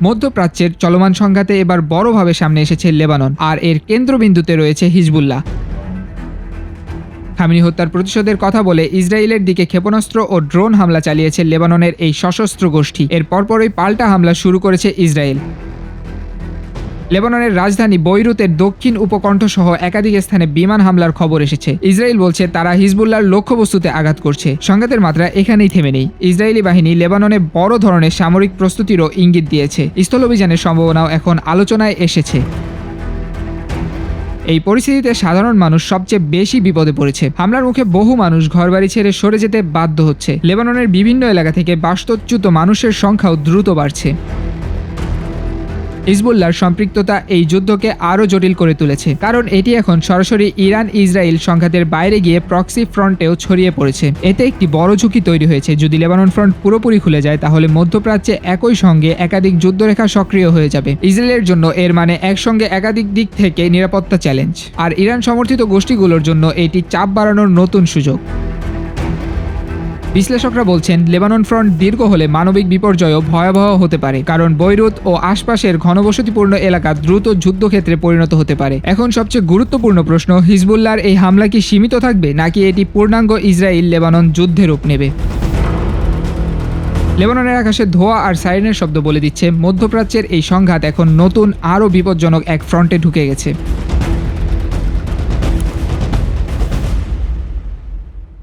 মধ্যপ্রাচ্যের চলমান সংঘাতে এবার বড়ভাবে সামনে এসেছে লেবানন, আর এর কেন্দ্রবিন্দুতে রয়েছে হিজবুল্লাহ। খামেনি হত্যার প্রতিশোধের কথা বলে ইসরায়েলের দিকে ক্ষেপণাস্ত্র ও ড্রোন হামলা চালিয়েছে লেবাননের এই সশস্ত্র গোষ্ঠী। এর পরপরই পাল্টা হামলা শুরু করেছে ইসরায়েল। লেবাননের রাজধানী বৈরুতের দক্ষিণ উপকণ্ঠ সহ একাধিক স্থানে বিমান হামলার খবর এসেছে। ইসরায়েল বলছে তারা হিজবুল্লাহর লক্ষ্যবস্তুতে আঘাত করছে। সংঘাতের মাত্রা এখানেই থেমে নেই। ইসরায়েলি বাহিনী লেবাননে বড় ধরনের সামরিক প্রস্তুতিরও ইঙ্গিত দিয়েছে। স্থলাভিযানের সম্ভাবনাও এখন আলোচনায় এসেছে। এই পরিস্থিতিতে সাধারণ মানুষ সবচেয়ে বেশি বিপদে পড়েছে। হামলার মুখে বহু মানুষ ঘরবাড়ি ছেড়ে সরে যেতে বাধ্য হচ্ছে। লেবাননের বিভিন্ন এলাকা থেকে বাস্তুচ্যুত মানুষের সংখ্যাও দ্রুত বাড়ছে। হিজবুল্লাহর সম্পৃক্ততা এই যুদ্ধকে আরও জটিল করে তুলেছে, কারণ এটি এখন সরাসরি ইরান ইসরায়েল সংঘাতের বাইরে গিয়ে প্রক্সি ফ্রন্টেও ছড়িয়ে পড়েছে। এতে একটি বড় ঝুঁকি তৈরি হয়েছে। যদি লেবানন ফ্রন্ট পুরোপুরি খুলে যায়, তাহলে মধ্যপ্রাচ্যে একই সঙ্গে একাধিক যুদ্ধরেখা সক্রিয় হয়ে যাবে। ইসরায়েলের জন্য এর মানে একসঙ্গে একাধিক দিক থেকে নিরাপত্তা চ্যালেঞ্জ, আর ইরান সমর্থিত গোষ্ঠীগুলোর জন্য এটি চাপ বাড়ানোর নতুন সুযোগ। বিশ্লেষকরা বলছেন, লেবানন ফ্রন্ট দীর্ঘ হলে মানবিক বিপর্যয়ও ভয়াবহ হতে পারে, কারণ বৈরুত ও আশপাশের ঘনবসতিপূর্ণ এলাকা দ্রুত যুদ্ধক্ষেত্রে পরিণত হতে পারে। এখন সবচেয়ে গুরুত্বপূর্ণ প্রশ্ন, হিজবুল্লাহর এই হামলা কি সীমিত থাকবে, নাকি এটি পূর্ণাঙ্গ ইসরায়েল লেবানন যুদ্ধে রূপ নেবে? লেবাননের আকাশে ধোঁয়া আর সাইরেনের শব্দ বলে দিচ্ছে মধ্যপ্রাচ্যের এই সংঘাত এখন নতুন আরও বিপজ্জনক এক ফ্রন্টে ঢুকে গেছে।